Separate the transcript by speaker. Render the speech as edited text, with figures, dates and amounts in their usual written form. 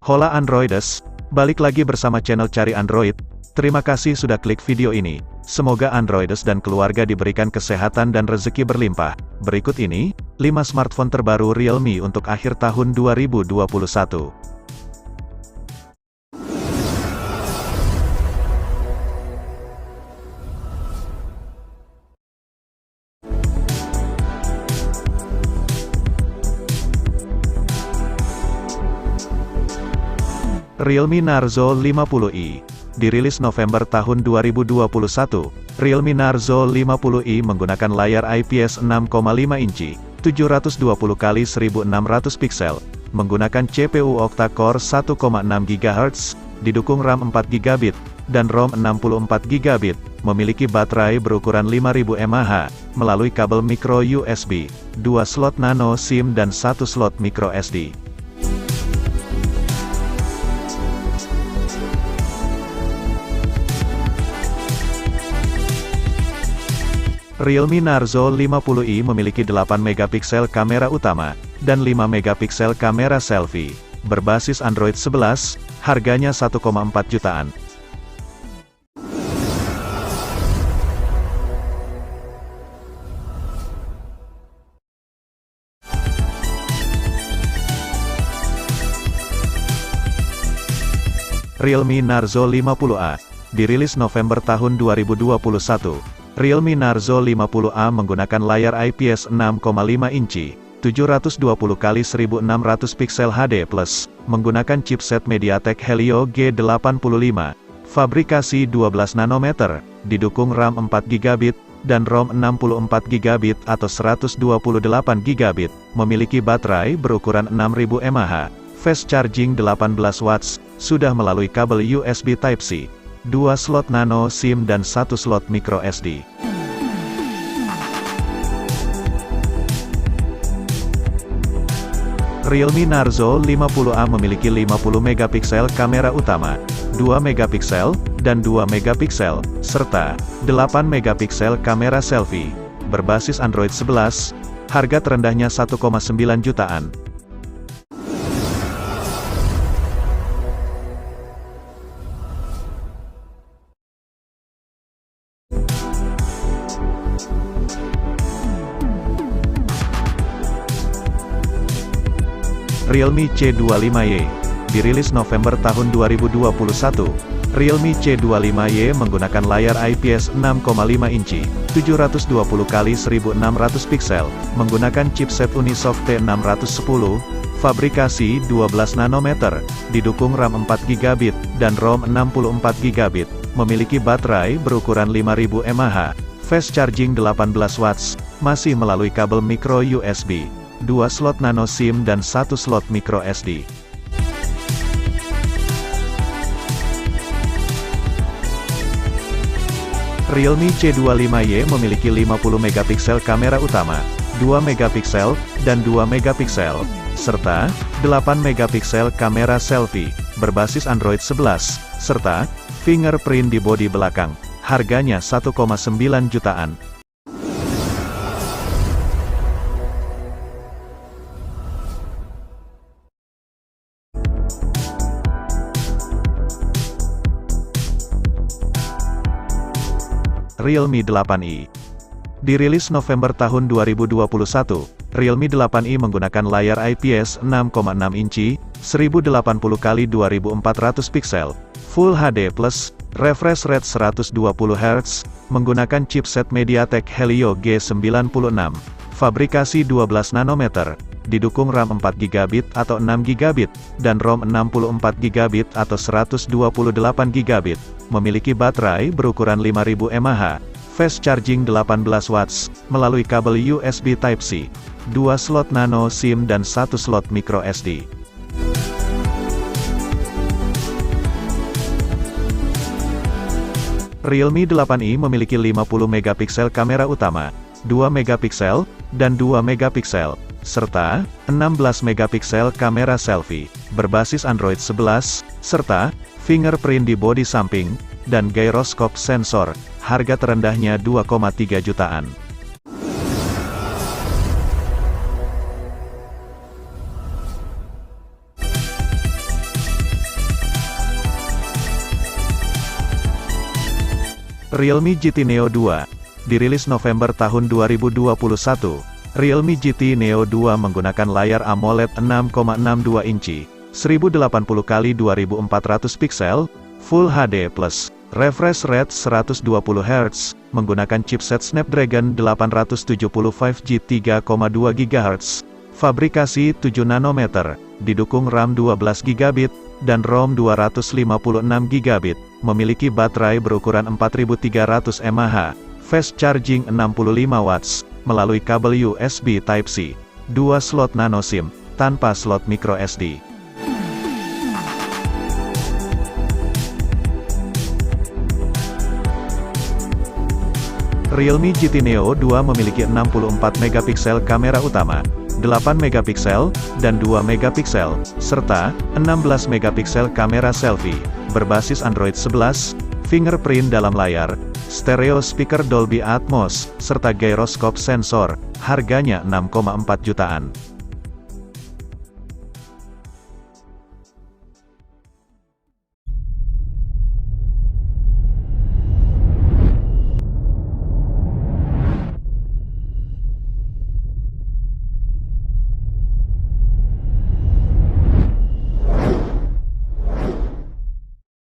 Speaker 1: Hola Androiders, balik lagi bersama channel Cari Android. Terima kasih sudah klik video ini. Semoga Androiders dan keluarga diberikan kesehatan dan rezeki berlimpah. Berikut ini, 5 smartphone terbaru Realme untuk akhir tahun 2021. Realme Narzo 50i. Dirilis November tahun 2021, Realme Narzo 50i menggunakan layar IPS 6,5 inci, 720x1600 pixel, menggunakan CPU octa-core 1,6 GHz, didukung RAM 4 GB, dan ROM 64 GB, memiliki baterai berukuran 5000 mAh, melalui kabel micro USB, 2 slot nano SIM dan 1 slot micro SD. Realme Narzo 50i memiliki 8 megapiksel kamera utama, dan 5 megapiksel kamera selfie. Berbasis Android 11, harganya 1,4 jutaan. Realme Narzo 50A. Dirilis November tahun 2021. Realme Narzo 50A menggunakan layar IPS 6,5 inci, 720x1600 pixel HD+, menggunakan chipset MediaTek Helio G85, fabrikasi 12 nanometer, didukung RAM 4 GB, dan ROM 64 GB atau 128 GB, memiliki baterai berukuran 6000 mAh, fast charging 18 watts, sudah melalui kabel USB Type-C. 2 slot nano SIM dan 1 slot micro SD. Realme Narzo 50A memiliki 50 megapiksel kamera utama, 2 megapiksel, dan 2 megapiksel, serta 8 megapiksel kamera selfie. Berbasis Android 11, harga terendahnya 1,9 jutaan. Realme C25Y. Dirilis November tahun 2021, Realme C25Y menggunakan layar IPS 6,5 inci, 720x1600 pixel, menggunakan chipset Unisoc T610, fabrikasi 12 nanometer, didukung RAM 4 GB, dan ROM 64 GB, memiliki baterai berukuran 5000 mAh, fast charging 18 watts, masih melalui kabel micro USB. 2 slot nano SIM dan 1 slot micro SD. Realme C25Y memiliki 50 megapiksel kamera utama, 2 megapiksel, dan 2 megapiksel, serta 8 megapiksel kamera selfie, berbasis Android 11, serta fingerprint di bodi belakang. Harganya 1,9 jutaan. Realme 8i. Dirilis November tahun 2021, Realme 8i menggunakan layar IPS 6,6 inci, 1080x2400 pixel, Full HD+, refresh rate 120 Hz, menggunakan chipset MediaTek Helio G96, fabrikasi 12 nanometer, didukung RAM 4 GB atau 6 GB, dan ROM 64 GB atau 128 GB, memiliki baterai berukuran 5000 mAh, fast charging 18 watts, melalui kabel USB Type-C, 2 slot nano SIM dan 1 slot micro SD. Realme 8i memiliki 50 megapiksel kamera utama, 2 megapiksel, dan 2 megapiksel, serta 16 megapiksel kamera selfie, berbasis Android 11, serta fingerprint di bodi samping, dan gyroscope sensor. Harga terendahnya 2,3 jutaan. Realme GT Neo 2. Dirilis November tahun 2021, Realme GT Neo 2 menggunakan layar AMOLED 6,62 inci, 1080x2400 pixel, Full HD+, refresh rate 120 Hz, menggunakan chipset Snapdragon 875 5G 3,2 GHz, fabrikasi 7 nanometer, didukung RAM 12 GB, dan ROM 256 GB, memiliki baterai berukuran 4300 mAh, fast charging 65 watts, melalui kabel USB Type-C, 2 slot nano SIM, tanpa slot micro SD. Realme GT Neo 2 memiliki 64 megapiksel kamera utama, 8 megapiksel, dan 2 megapiksel, serta 16 megapiksel kamera selfie, berbasis Android 11, fingerprint dalam layar, stereo speaker Dolby Atmos, serta gyroscope sensor, harganya 6,4 jutaan.